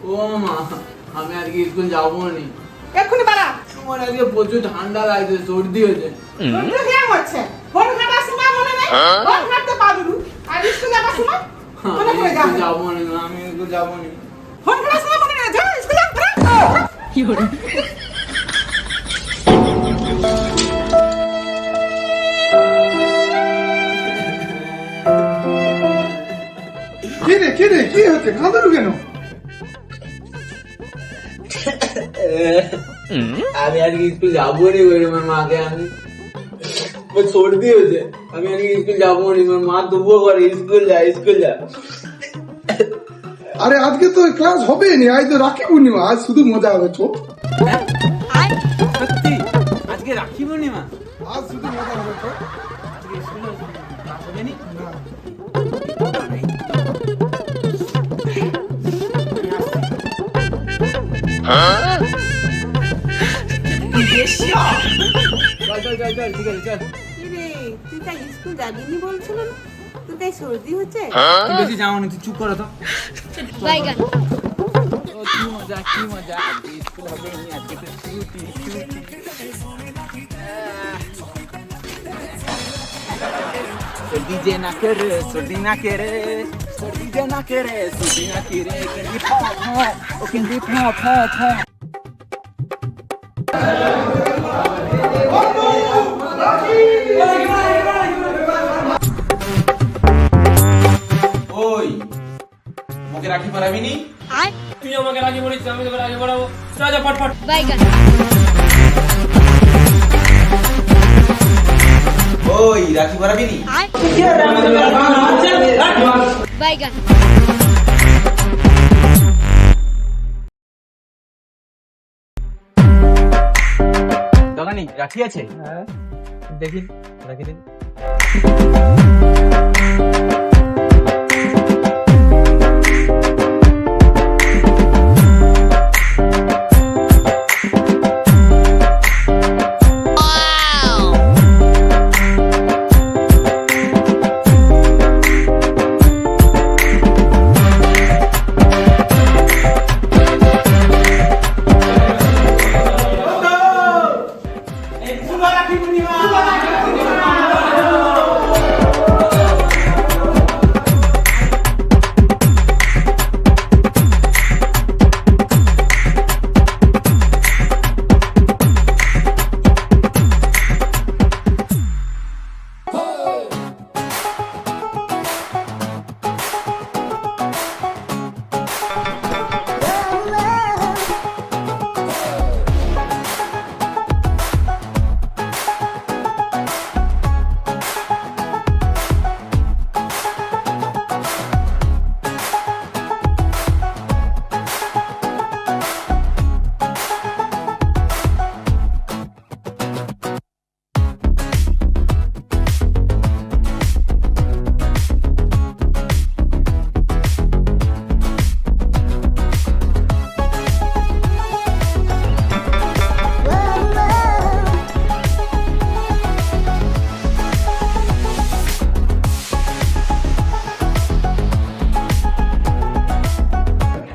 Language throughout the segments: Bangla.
ও মা, আমি আজকে স্কুল যাবো নি। এক্ষুনি বাড়া। আমার আজকে প্রচুর ঠান্ডা লাগছে, সর্দি হয়েছে। সর্দি কেন হচ্ছে? ফোন ঘাটার সময় মনে নেই? ফোন ঘাটতে পারবি। আর স্কুল যাবার সময় মনে পড়ে যাবে। যাবো নি, আমি স্কুল যাবো নি। ফোন ঘাটার সময় মনে নেই, যা স্কুল যা। কি হলো? কি হচ্ছে? কাঁদো কেন? আমি আজকে স্কুল যাবো নি, আমার মাকে আমি সর্দি হয়েছে, আমি আজকে স্কুল যাবো নি। আমার মা তবুও করে স্কুল যা। আরে আজকে তো ক্লাস হবে নি, আজ তো রাখি পূর্ণিমা, আজ শুধু মজা হবে। চো সত্যি আজকে রাখি পূর্ণিমা, আজ শুধু মজা হবে। চো হবে নি। চল, ঠিক আছে, চল। তুই তাই স্কুল যাবিনি বলছিল না? তুই তাই সর্দি হচ্ছে? বেশি যাও না, তুই চুপ করো তো। বাইগান। কি মজা, আজকে স্কুল হবে নি, আজকে তো ছুটি। সর্দি যে না করে, সর্দি না করে, কিন্তু ফা। ওই মুখে রাখি পরাবি নি? তুই আমাকে রাখি পড়িস, আমি তোকে রাখি পড়াবো। যা ফট। বাইগান। ওই রাখি পরাবি নি? বাইগান। দোকানি রাখি আছে? হ্যাঁ দেখি, রাখি দিন।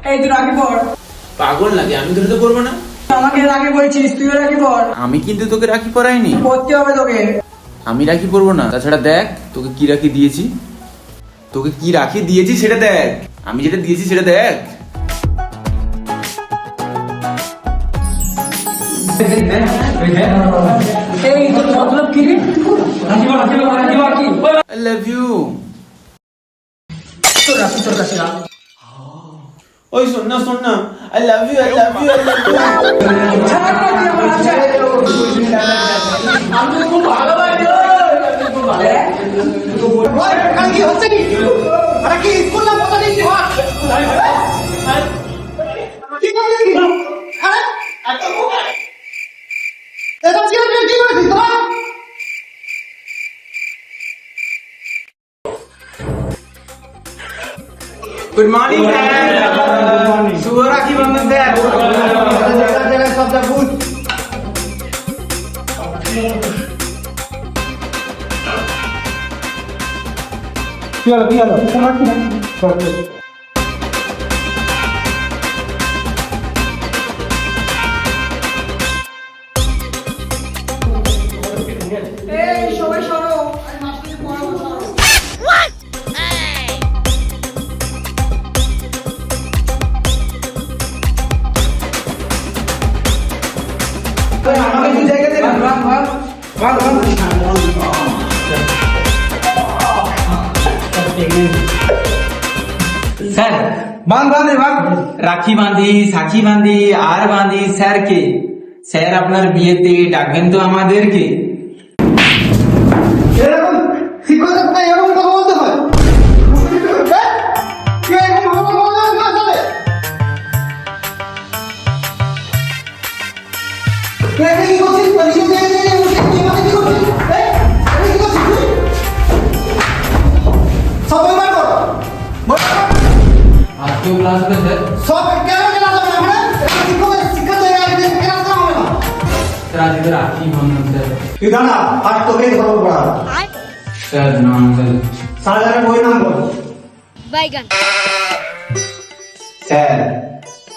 এই তুই রাখি পড়। পাগল লাগে, আমি তোকে তো করবো না। আমাকে রাখি বলছিস, তুইও রাখি পড়। আমি কিন্তু তোকে রাখি পরাইনি। পড়তে হবে তোকে। আমি রাখি পরবো না। তাছাড়া দেখ তোকে কি রাখি দিয়েছি, সেটা দেখ। আমি যেটা দিয়েছি সেটা দেখ। এই তোর মতলব কি রে? রাখি পড় কি? I love you। তোর কাছে রাখ। ওই শোন না, I love you। আমি খুব ভালোবাসি। কি হচ্ছে কি? আরে কি স্কুল না পড়া নেই? কি করে কি? আরে এটা কি করেছিস তোরা? Good morning sir. শুভ রাখি বন্ধন স্যার। সবটা ভুল। কি হলো? বাঁধ, বাঁধ। স্যার বাঁধ, বাঁধ রে, বাঁধ। রাখি বাঁধি, সাখি বাঁধি, আর বাঁধি স্যারকে। স্যার আপনার বিয়েতে ডাকবেন তো আমাদেরকে? এরকম শিক্ষকদের সাথে এরকম কথা বলতে হয়? কে এরকম কথা বলতে হয় কার সাথে? কে এখানে কি করছিস? পরীক্ষা দিয়ে দিয়ে দিয়ে বসে কি মানে কি করছিস? এখানে কি করছিস তুই? সব বই বার কর। বই বার কর। আজকেও ক্লাস হবে স্যার? সব কেন ক্লাস হবে না আমরা? এখানে শিক্ষক জায়গায় ক্লাস করা হবে না। স্যার আজকে রাখি বন্ধন স্যার। তুই দাঁড়া, আজ তোকে খবর পড়া। স্যার নাম স্যার। সারাজারের বই নাম বল। বাইগান স্যার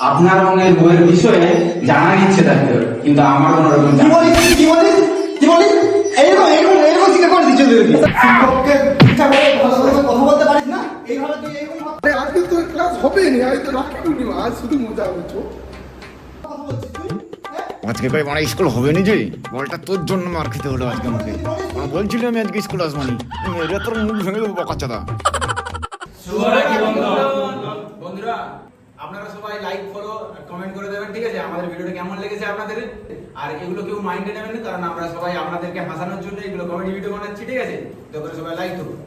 আপনার রঙের বইয়ের বিষয়ে জানার ইচ্ছে থাকতে হবে, কিন্তু আমার কোনো রকম কি বলিস কি বলিস কি বলিস? এইরকম এইরকম এইরকম শিক্ষা করে দিচ্ছ তুই। শিক্ষককে শিক্ষা করে ভালো করে কথা বলতে পারিস না? এইভাবে তুই এইরকম আজকে তো ক্লাস হবেই না, আজ তো রাখি পূর্ণিমা, আজ শুধু মজা হচ্ছে। কথা বলছিস তুই? আজকে কই মানে স্কুল হবে নি যে বলটা তোর জন্য মার খেতে হলো আজকে আমাকে। আমি বলছিলি আমি আজকে স্কুল আসবো নি, মেরে তোর মুখ ভেঙে দেবো বকাচ্চাদা। শুভ রাখি বন্ধন। বন্ধুরা আপনারা সবাই লাইক ফলো কমেন্ট করে দেবেন, ঠিক আছে? আমাদের ভিডিওটা কেমন লেগেছে আপনাদের, আর এগুলো কেউ মাইন্ডে নেবেন না, কারণ আমরা সবাই আপনাদেরকে হাসানোর জন্য এগুলো কমেডি ভিডিও বানাচ্ছি, ঠিক আছে? তো করে সবাই লাইক করুন।